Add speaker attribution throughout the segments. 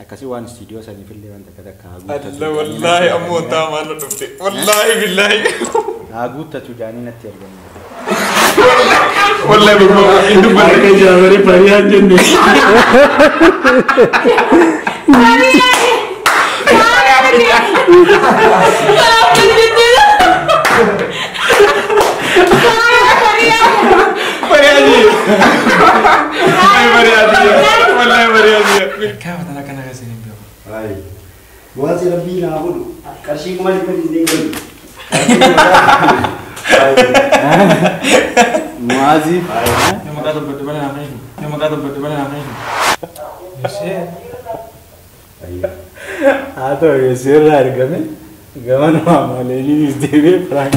Speaker 1: أكاسي وان استديو سني في اللي عندك هذا
Speaker 2: كابوت لا والله أمو تاما نطفتي والله بالله
Speaker 1: كابوت تجاني نتيجة
Speaker 2: والله بقول إنه بركة جابري فريان جنة والله مريض كيف أنا كنا غازين بيو
Speaker 3: هاي موازي ربي نقول كرشي ما يبغى يزيد
Speaker 1: موازي
Speaker 2: يوم قادم بدبنا نعمله يوم قادم بدبنا نعمله يصير
Speaker 1: هذا يصير رجمي كمان ما عملني يزدي فرانك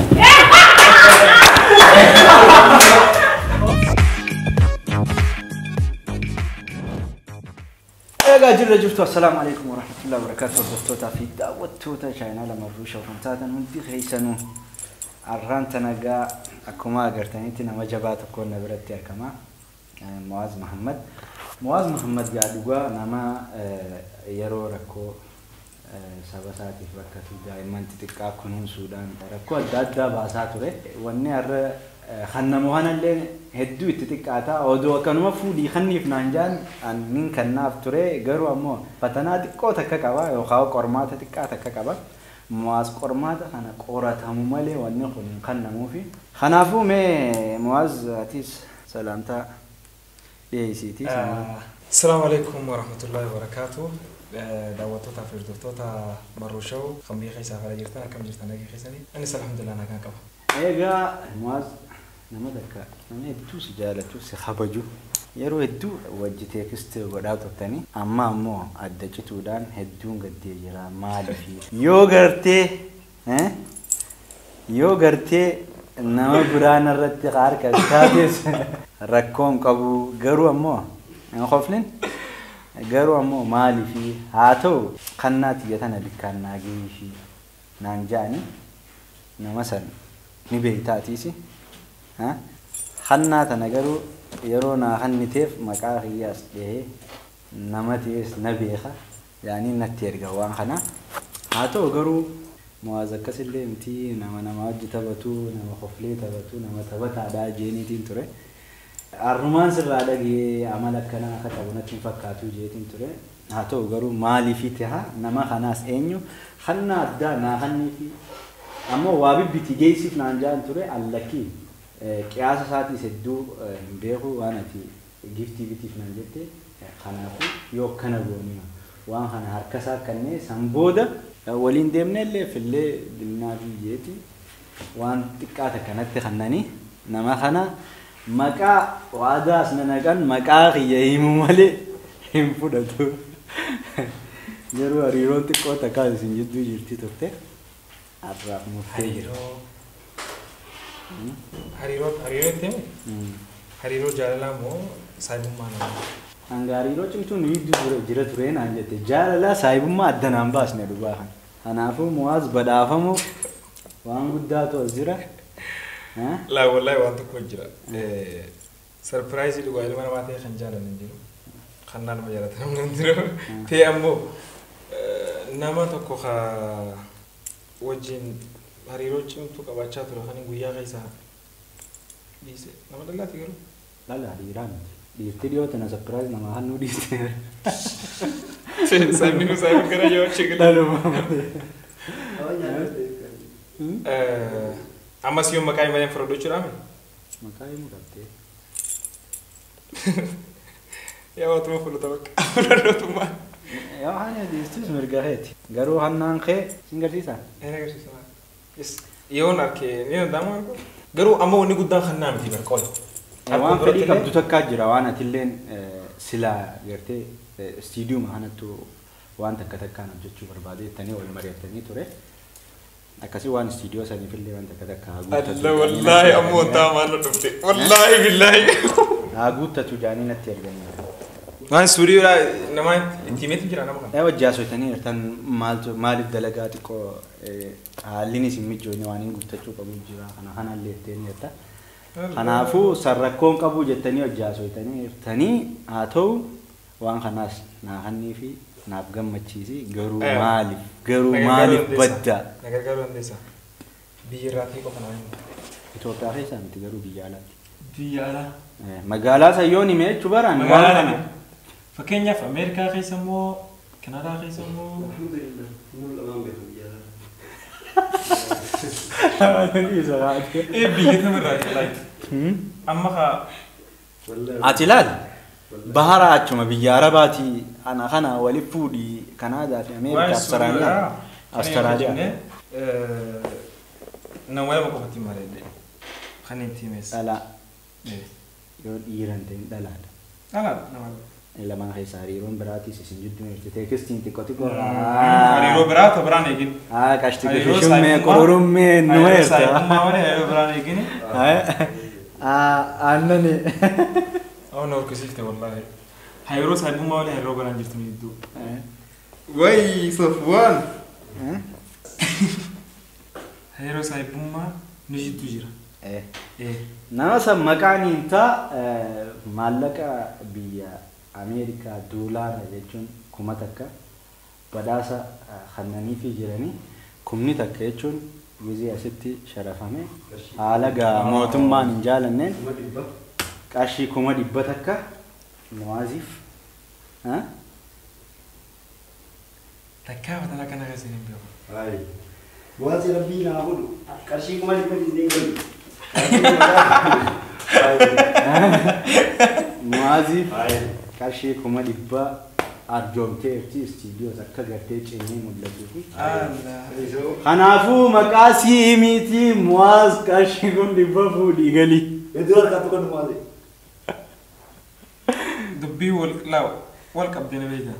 Speaker 1: جل جفتو السلام عليكم ورحمة الله وبركاته دوستوتا في دعوتوتا شاينا لما روشة وفمتاتا ندي خيسانو عران تنقا أكما قرتاني تنا مجابات أكون نبرتي أكما معاذ محمد قاعدوا نما يرو ركو سابساتي فكتو دائما تتكا كنون سودان ركو الدادا باساتوري واني أر خنموهنا اللي هدو تتكاتا أودو كانوا فودي خني في نانجان أن من كناف توري قروا أمو فتنا تكو تككوا يخاو قرمات تكاتا ككوا مواز قرمات أنا قرات همومالي ونخل خنمو في خنافو مي مواز أتيس سلامتا بيسيتي
Speaker 2: السلام عليكم ورحمة الله وبركاته دعوتوتا في دكتوتا مروشو خمبي خيسا فلا جرتنا كم جرتنا كي خيساني أنا الحمد لله أنا كان كوا
Speaker 1: إيجا مواز نمدك أنا هدو سجالة سخبجو يرو هدو وجهتك است وداوت الثاني أما مو أدجتو دان هدون قد يجرا مالي في يوغرتي نما برانا رتي قار كاستاتيس ركوم كابو غرو أمو أنا خوفلين غرو أمو مالي في هاتو قنات يتنا بكان ناجي في نانجاني نمثلا نبيتاتيسي ها خنا تنقرو يرونا خنتيف مكاخياس ده نمتيس نبيخة يعني نتيرجع وان خنا هاتو قرو موازكس اللي متي نما وجه تبتو نما خفلي تبتو نما تبت على جيني تنتره الرومانس الرادة جي عملك كنا خطبنا تنفكاتو جيتين تره هاتو قرو مالي فيتها نما خناس إنيو خنا دا ناخني في أما وابي بتيجي في نانجان تره اللكي كياس ساتي سدو بيرو وانا تي جيفتي بتي في نانجتة خنافو يو كنا بونيا وان خنا هركسا كنّي سامبودا ولين دمنا اللي في اللي دمنا في جيتي وان تكاتا كانت خناني نما خنا مكا واداس ننقن مكا خيهم مالي هم فودتو جرو أريرون تكو تكاد سنجدو جرتي توكتة أبراك مفتي
Speaker 2: هريرو تيم هريرو جاللا مو سايبم مانا
Speaker 1: هنغاريرو چمتو نيدو جرا تورين انجته جاللا سايبم ما ادنام باس نه دباخن انافو مواز بدافمو وان غداتو زرا ها
Speaker 2: لا والله وانت كوجرا سربرايز دو غايل ما ماتي خنجال ننديرو خنان ما جرات ننديرو تي امو نما تكو خا وجين هريرو چمتو كباچا ترو خني غيا غيسا ديس نما دلا تيرو
Speaker 1: لا هريران di studio tena surprise nama hanu di
Speaker 2: saya kira yo cek
Speaker 1: lalu
Speaker 2: amas yo makai banyak produksi rame
Speaker 1: makai murate
Speaker 2: ya waktu mau foto produk mah
Speaker 1: ya hanya di studio mergahet garu hanan ke singar sisa
Speaker 2: yes yo narke ni ndamar garu amo ni gudan khanam ti berkol
Speaker 1: وان فدي كم تتكاجر وانا تلين سلا غيرتي استوديو مهنتو وان تكتكانا جچو بربادي تاني ولا مريم تاني توري اكاسي وان استوديو ساني في اللي وان تكتكا
Speaker 2: لا والله امو تاما نطفتي والله بالله
Speaker 1: اغوت تجاني نتيرجن
Speaker 2: وان سوريو نما انتيميت جرا نما
Speaker 1: ايوا جاسو تاني تن مال الدلغات كو حاليني سيمجوني وان غوتچو كبو جرا انا ليتين يتا خنافو سركون قبو جتني وجاسو تاني هاتو وان خناس ناهني في naaf gammachiisi garuu maaliif badda
Speaker 2: Nagargaaruu dandeessa. Biyya irraatii qofa naa himu.
Speaker 1: Itoophiyaa keessaa miti garuu biyya alaati.
Speaker 2: Biyya alaa.
Speaker 1: Magaalaa sayyoon himee jechuu baraan
Speaker 2: Magaalaa fakkeenyaaf Ameerikaa keessa immoo Kanaadaa keessa immoo biyya kamirraa like amma kaa
Speaker 1: ati ilaali bahara achuma biyya Arabaatii ana kana waliif fuudhii Kanaadaa fi Ameerikaa Astaraaliyaa
Speaker 2: na wala qofatti malee kan itti mes
Speaker 1: dhalaa yoo dhiiran ta'in dhalaadha.
Speaker 2: Nama
Speaker 1: Lamaan keessaa hariiroon biraatis isin jidduu jirti teekistiin xiqqoo xiqqoo
Speaker 2: hariiroo biraata biraan eegin
Speaker 1: qashti qashishumee qururummee nu heerta
Speaker 2: hariiroo biraan eegin
Speaker 1: annani
Speaker 2: na horkisiifte wallaahi hariiroo saayibummaa waliin hariiroo biraan jirtu jidduu wayi Safwaan hariiroo saayibummaa nu jidduu jira
Speaker 1: nama san maqaan himtaa maallaqa biyya Ameerikaa doolaara jechuun kuma takka badhaasa kannanii fi jiranii kumni takka jechuun gizii asitti sharafame haala gaa mootummaan hin jaalanneen qarshii 100 takka Muwaaziif
Speaker 2: takkaa watala kana keessa hin beeku.
Speaker 3: Muwaazii rabbii naa godhu qarshii 100 hin galu.
Speaker 1: Muwaaziif qarshii 100 arjoomtee fi istiidiyoo akka gartee ceenee mul'atu fi kanaafuu maqaa siimiitii Muwaaz qarshii 100 fuudhii galii.
Speaker 3: Iddoo harkaa tokko Muwaazii.
Speaker 2: Dubbii wal qabdee beekta.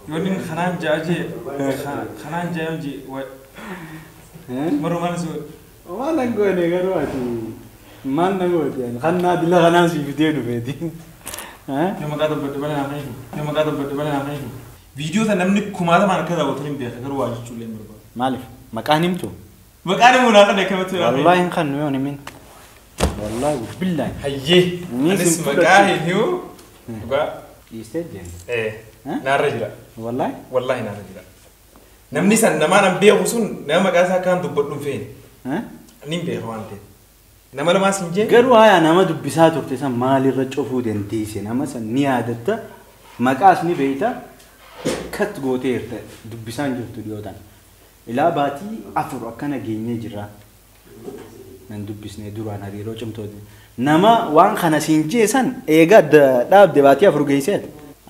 Speaker 2: Yoonni kanaan jaajee kanaan jaajee marumaan sun.
Speaker 1: Waan goone garuu ati maal na goote kanaa dila kanaan si fidee dhufeeti.
Speaker 2: Nama gaafa badda bala nama himu. Viidiyoo sana namni kumaatamaan akka daawwatan hin beeka garuu waa jechuun illee mirga.
Speaker 1: Maaliif maqaan himtu?
Speaker 2: Maqaan himuu naa kan kamatti jira.
Speaker 1: Wallaahi hin kan nuyi himin. Wallaahi billahi.
Speaker 2: Hayyee. Anis maqaa himu. Dhugaa.
Speaker 1: Dhiistee deemu.
Speaker 2: Naarra jira.
Speaker 1: Wallaahi.
Speaker 2: Wallaahi naarra jira. Namni san namaan an beeku sun nama maqaa isaa kan dubbadhu hin feene. Nin beeka waan ta'eef. Nama lamaa sin jee.
Speaker 1: Garuu haa nama dubbisaa turte san maalirra cufuu dandeesse nama san ni yaadatta maqaas ni beeyta kat gootee jirta dubbisaan jirtu dhiyootaan. Ilaa baatii 4 akkana geenyee jirra. Nan dubbisnee duraan hariiroo cimtooti. Nama waan kana sin jee san eegaa dhaabde baatii 4 geesseet.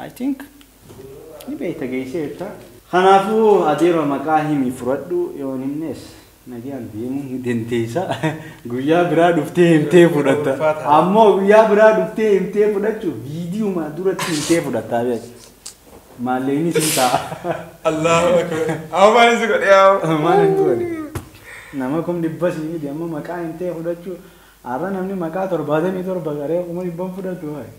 Speaker 1: I think ni beeyta geesseetta. Kanaafuu adeeroo maqaa himi fudhadhu yoon himnees. Nagaan deemuu dandeessa guyyaa biraa dhuftee himtee fudhatta ammoo guyyaa biraa dhuftee himtee fudhachuuf viidiyoo duratti himtee fudhatta beek maalleeyni sin ta'a.
Speaker 2: Allahu akbar. Awwaan isa godhe
Speaker 1: maal hin godhe nama kum dhibba siinii amma maqaa himtee fudhachuu har'a namni maqaa 77 garee 100 fudhatu waay.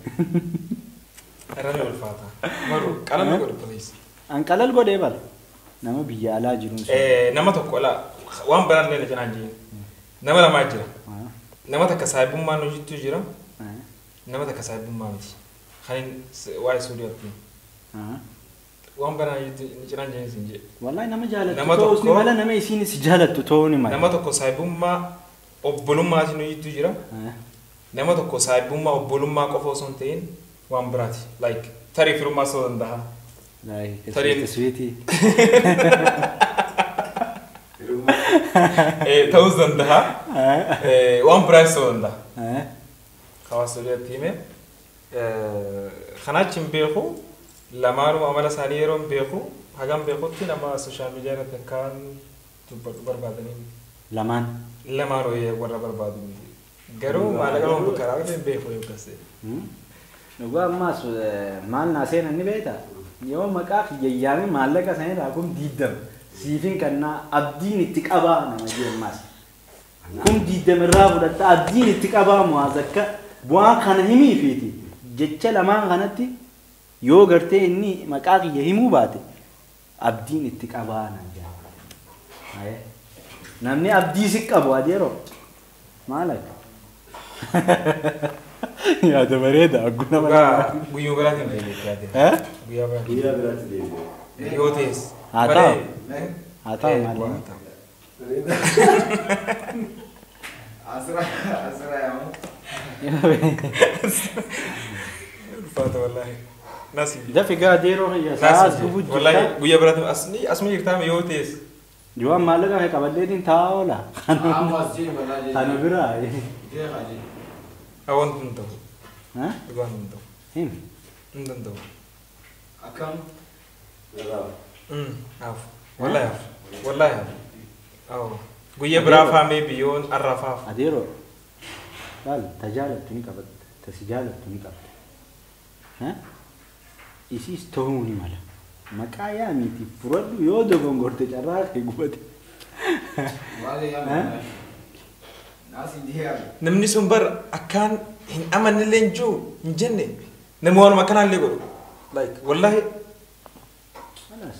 Speaker 2: Irra ni ulfaata. Maru qalama godhe poliis.
Speaker 1: An qalal godhee bal nama biyya alaa jiruun
Speaker 2: nama tokko alaa waan biraan illee janaan jiru. Nama lamaa jira. Nama takka saayibummaa nu jittuu jira. Nama takka saayibummaa miti. Kan waa'ee suudiyyaatti. Waan biraan janaan jiru sin jee.
Speaker 1: Wallahi nama jaalattu ta'us ni mala nama isiin si jaalattu ta'uu ni mala.
Speaker 2: Nama tokko saayibummaa obbolummaa nu jittuu jira. Nama tokko saayibummaa obbolummaa qofa osoo hin ta'in waan biraati. Like tarii firummaa osoo danda'a.
Speaker 1: Tarii sweetii.
Speaker 2: ta'us danda'a. Waan biraas ta'uu danda'a. Hawaasa suudiyyaatti hime. Kanaachi hin beeku. Lamaanuu amala isaanii yeroo hin beeku. Hagam beekutti nama sooshaal miidiyaa irratti akkaan dubbadhu barbaadanii.
Speaker 1: Lamaan.
Speaker 2: Lamaanuu warra barbaadu. Garuu maallaqa loon bakka raawwate hin beeku eeggase.
Speaker 1: Dhugaa ammaas maal naa seenan ni beektaa? Yoo maqaa kiyyayyaan maallaqa sanirraa kun diidama. Siifin kannaa abdiin itti qabaa nama jeemmaas. Kun diidamirraa fudhatta abdiin itti qabaa Muwaaz akka bu'aa kana himii fiiti. Jecha lamaan kanatti yoo gartee inni maqaa kiyya himuu baate abdiin itti qabaa nama jeemmaas. Namni abdii si qabu adeeroo maal akka? يا ده بريدة أقول
Speaker 2: Dhugaa guyyuu biraatiin deebi'ee yaadde.
Speaker 1: ها
Speaker 2: Guyyaa biraatiin.
Speaker 3: Guyyaa biraatti deebi'e.
Speaker 2: Yoo ta'es.
Speaker 1: Haa ta'u. ها طبعا معلم
Speaker 4: أسرع يا عم.
Speaker 2: Ulfaata wallaahi. Nasi.
Speaker 1: ده في قاديرو هي ساعات بوجود
Speaker 2: Wallaahi guyyaa biraatiin asuma jirtaame yoo ta'es.
Speaker 1: جوان مالك هيك قبلين تاولا
Speaker 4: أما أسجل ولا جي.
Speaker 1: أنا براي
Speaker 4: جي خاجي.
Speaker 2: Awan tun ta'u.
Speaker 1: ها
Speaker 2: Dhugaan tun ta'u.
Speaker 1: هم
Speaker 2: Hin danda'u.
Speaker 4: أكم.
Speaker 2: Haaf. Wallaahi haaf. Wallaahi haaf. Awwa. Guyyaa biraa faamee biyyoon arrafaaf.
Speaker 1: أديرو قال تجالب توني قبل تسجالب توني قبل ها إيش تهوني ماله مكايا ميتي فرد يودو بنقول تجارك يقول
Speaker 4: وهذا يا مان. ناس يديها.
Speaker 2: Namni sun bar akkaan hin amanillee hin jiru hin jenne nama waanuma akkanaallee godhu. Like wallaahi
Speaker 1: خلاص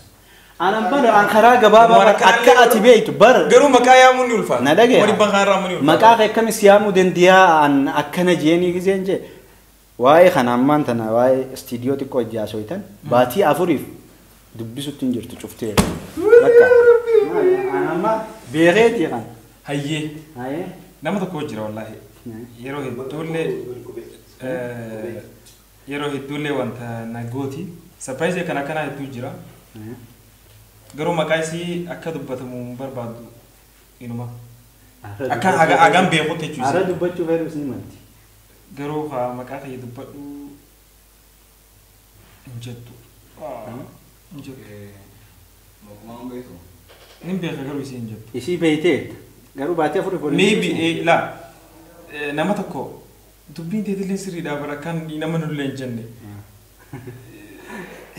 Speaker 1: أنا بنا عن خراج بابا أكأت بيت بر
Speaker 2: garuu maqaa yaamuun ni ulfaata.
Speaker 1: Na dhagaye.
Speaker 2: Wani bakka irraa ni ulfaata.
Speaker 1: مكاك كم سيامو دنديا عن أكنا جيني جزينجي واي خنامان تنا واي استديو تكو جاسويتن باتي أفوريف دبسو تنجر تشوفتي بكا أنا ما بيغيت يغان
Speaker 2: Hayyee
Speaker 1: هاي
Speaker 2: nama tokko jira wallaahi. Yeroo hedduullee wanta nagooti. Surprise kan akkanaa hedduu jira. Garuu maqaa isii akka dubbatamu hin barbaadu inuma. Akka hagaan beekutti jechuudha.
Speaker 1: Ara dubbachuu fayyadu ni malti.
Speaker 2: Garuu haa maqaa ta'e dubbadhu hin jettu. Hin jettu.
Speaker 4: مقام بيته.
Speaker 2: Nin beeka garuu isii hin jettu.
Speaker 1: Isii beeyteet garuu baatee afurii foolii.
Speaker 2: Maybe la nama tokko dubbiin teetillee sirriidhaa bara kan nama nullee hin jenne.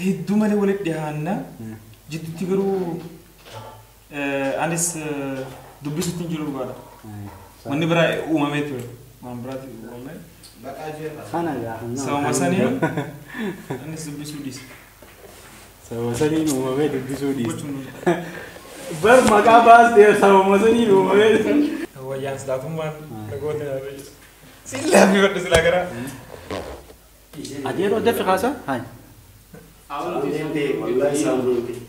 Speaker 2: Hedduu malee walitti dhiyaanna jidduutti garuu anis dubbisutti hin jiru dhugaadha. Wanni biraa uumamee ture. Waan biraatti uumamee.
Speaker 4: بقى جي.
Speaker 1: Kana gaafa.
Speaker 2: Sababa saniin anis dubbisuu dhiise.
Speaker 1: Sababa saniin uumamee dubbisuu dhiise.
Speaker 2: Gochuun
Speaker 1: Bar maqaa baastee sababa saniin uumamee.
Speaker 2: wayyaan silaatummaan dhagoota yaabee. Sillaa fi badhu silaa garaa.
Speaker 1: Adeeroo dafi kaasa? Hayi.
Speaker 4: أول
Speaker 3: Deemtee wallahi isaan deemtee.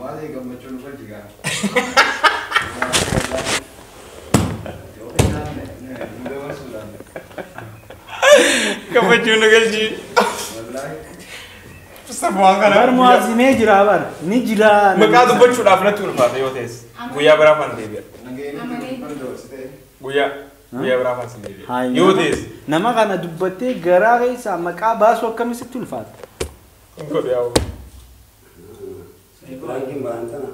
Speaker 4: وهذا يقوم بتشون فجأة.
Speaker 2: Kabajuun nagalchii.
Speaker 4: والله.
Speaker 2: Safuwaan kana.
Speaker 1: Bar muwaazinee jira bar ni jira.
Speaker 2: Maqaa dubbachuudhaaf natti ulfaata yoo ta'es. Guyyaa biraa fan deebi'a.
Speaker 4: نجيني بردوس ده.
Speaker 2: Guyyaa biraa fan sin deebi'a.
Speaker 1: Hayi.
Speaker 2: Yoo ta'es.
Speaker 1: Nama kana dubbattee garaa keessaa maqaa baasuu akkamitti ulfaata?
Speaker 2: Godhu yaa'u.
Speaker 3: Ibrahim Bantana.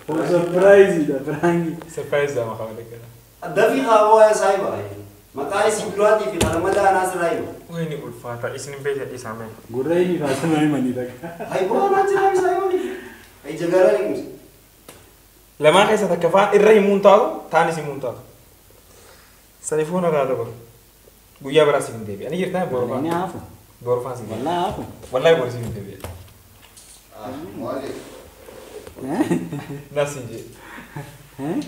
Speaker 1: Surprise da Frangi.
Speaker 2: Surprise daa maqaa malee.
Speaker 3: Dafi hawa ya saiba. Maqaa si duraati fi Ramadan asraayu.
Speaker 2: Wayni ulfaata isin beekta isaa mee.
Speaker 1: Gurreenyi kaasama himanii dhaqa.
Speaker 3: Hai buana jira saiba. Ai jagara ni.
Speaker 2: Lamaan keessa takka faan irra himuun taatu taanis himuun taatu. Sanifuun irraa dabalu. Guyyaa biraa siin deebi'a. Ani jirtaa
Speaker 1: Inni
Speaker 2: boorfaan.
Speaker 1: haafu.
Speaker 2: Boorfaan siin deebi'a.
Speaker 1: Wallaahi haafu.
Speaker 2: Wallahi boor siin deebi'a.
Speaker 4: مالك.
Speaker 2: Naas siin jee.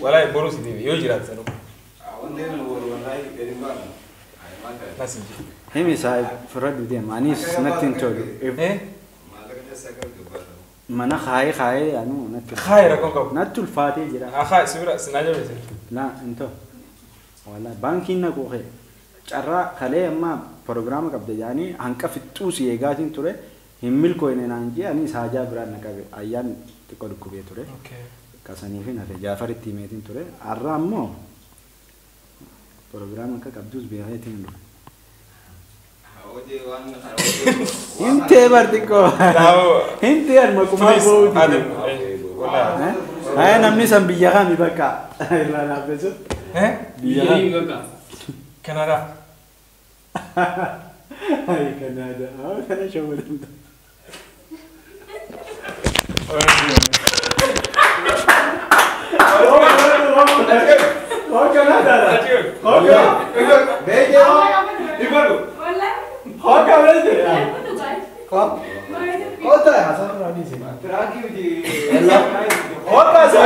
Speaker 2: Wallahi boru siin deebi'a. Yoo jiraatu sanuu.
Speaker 4: أوندين والله قريب بقى. هاي ما كان.
Speaker 2: Naas siin jee.
Speaker 1: Himi saayib firradhu deema. Anis natti hin tolu.
Speaker 4: ما تقدر تسكر قبل.
Speaker 1: Mana kaayee anu natti.
Speaker 2: Kaayee rakkoon qabu.
Speaker 1: Natti ulfaatee jira.
Speaker 2: Haa sibira sinaa jabeesse.
Speaker 1: La into. Wallaahi baankiin na goohee. Carraa kalee amma proogiraama qabda jaanii hanqa fixxuusi eegaatiin ture. Hin milkooyne naan jee ani saajaa biraan na qabe. Ayyaan xiqqoo dhukkubee ture. Qasanii fi nafe jaafaritti himeetiin ture. Har'a ammoo proogiraama akka qabdus beekeetiin dhufe.
Speaker 4: أودي وأنا.
Speaker 1: Hintee bar xiqqoo. Hintee arma kumaa boo'uuti.
Speaker 2: Wallahi.
Speaker 1: Haya namni san biyya kami bakka irraa dhaabbesu. Biyya kami.
Speaker 2: Kanadaa.
Speaker 1: Hai Kanada. Ah kana shawwarin. Oh Kanada.
Speaker 3: Bege ho.
Speaker 2: Ibaru.
Speaker 1: Oh Kanada.
Speaker 3: Kap. Kota ya Hasan Rani sih.
Speaker 4: تراكي ودي.
Speaker 1: Oh Kanada.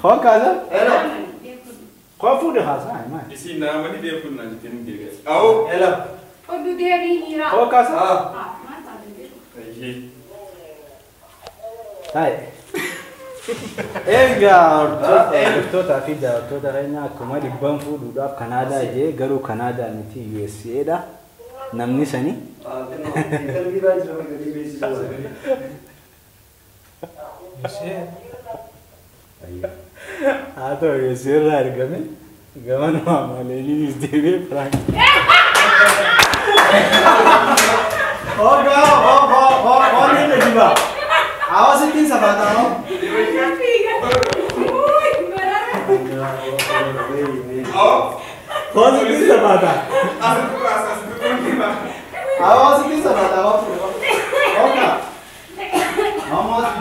Speaker 1: خو كذا
Speaker 3: Hello.
Speaker 1: خو فودي خلاص ما
Speaker 4: Isi nama ni dia pun nanti ni dia. Au.
Speaker 3: Hello.
Speaker 5: Oduu deebii hiiraa.
Speaker 1: خو كذا
Speaker 5: Maal taatee
Speaker 4: Ayi.
Speaker 1: هاي ايغا توتا فيدا توتا رينا كما دي بان فودو دا كندا جي غرو كندا نتي يو اس اي دا نمني سني هاتو يسير رارغمي غمان ما ليلي ديبي فرانك اوغا ني ديبا आवाज किन सफाता हो
Speaker 4: Au.
Speaker 1: कौन किन सफाता
Speaker 4: Asal tu ni mah.
Speaker 1: आवाज किन सफाता हो ओका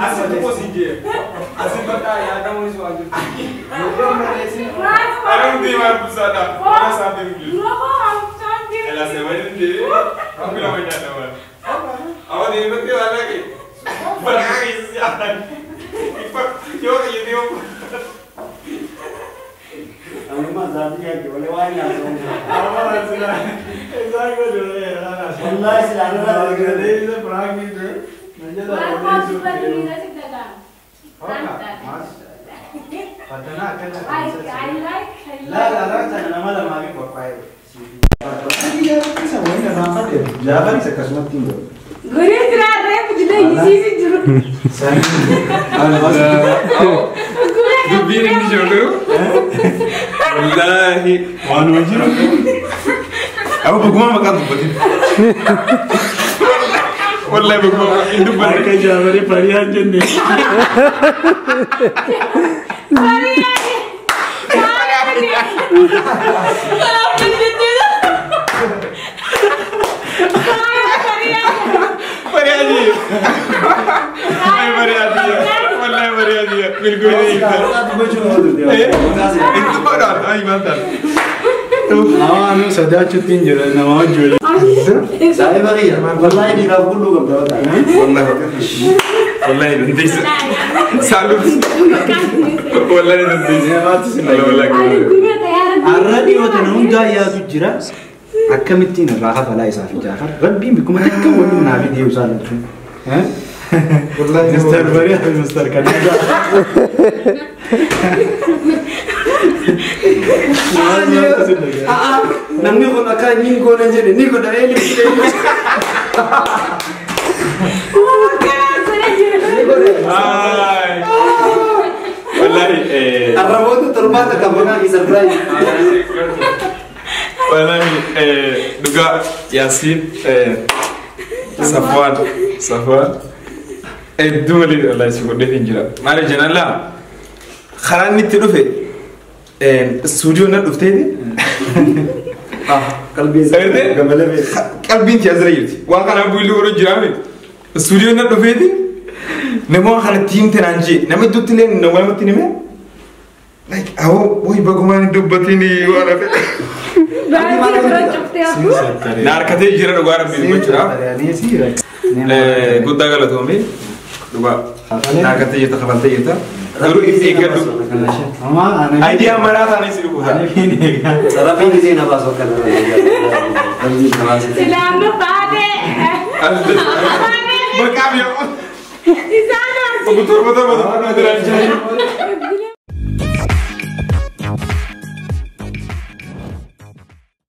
Speaker 4: Asal tu pun dia. Asal benda yang ada mesti wajib. Ada di mana pusat ada sampai ni. Ela semua ni dia. Aku nak macam mana? Awak ni betul lagi. Berangkat siapa? Ipak, yo ini apa?
Speaker 3: Kami mah jadi ya, boleh wanya.
Speaker 1: आवाज सुना ऐसा को जो है ना
Speaker 3: Allah selalu ada.
Speaker 1: ये तो प्राग में जो मुझे तो
Speaker 5: Maal super hiiraa si dagaa.
Speaker 1: Patna
Speaker 5: I like.
Speaker 1: لا لا لا أنا ما لما أبي بقاي جابني سكسمت تيمو
Speaker 5: Guree jiraa reefu jila yisiisi jiru.
Speaker 4: Dubbiin inni jiru. Wallahi. Waan wajjin. Aku baguma makan dubbati. Wallahi baguma in dubbati.
Speaker 1: Harka jaabari pariyaan jenne.
Speaker 4: Mariadi. Mariadi. Wallahi mariadi. Bilkul nahi. Itu badan. Ay mantan.
Speaker 1: Nawanu sadaa chutin jira nawa jira.
Speaker 3: Saya bagi ya, wallahi di kampung lu kan tahu tak?
Speaker 4: Wallahi nanti salut. Wallahi nanti. Wallahi.
Speaker 1: Arrabi wata nunda ya jira. Akkamittiin irraa hafalaa isaa fi jaafar rabbiin bikkuma takka waliin naa fi deebisaa jirtu. Mister Bariyaa fi Mister Kadija.
Speaker 3: Namni kun akka inni goona jedhe ni godha inni
Speaker 4: Ay. Wallahi
Speaker 3: arraboota torbaata qabana ki surprise.
Speaker 4: Wallahi duga Yasin Safwan duli wallahi si godhe injira mari janalla kharan nitti dhufe studio na dhufteeti
Speaker 3: Qalbii
Speaker 4: Sagarte?
Speaker 3: gamale be.
Speaker 4: qalbiin ti azrayirti waan kana builu oro jiraame studio na dhufeeti namo kana team tenanji nami dutti len na wala matti nime like awo boy bagumani dubbatini wala fe
Speaker 5: Baay'ee bira cuftee hafu.
Speaker 4: narkate jira dhugaa rabbi gochuudhaaf guddaa galatoome dhugaa narkate jirta kafaltee jirta garuu itti eeggadhu Idea maraa taanee si dhuguudha.
Speaker 3: Sarapin di sini apa sokan?
Speaker 5: Silaama baatee.
Speaker 4: Bakkaaf yoo.
Speaker 5: Isaan
Speaker 4: Betul.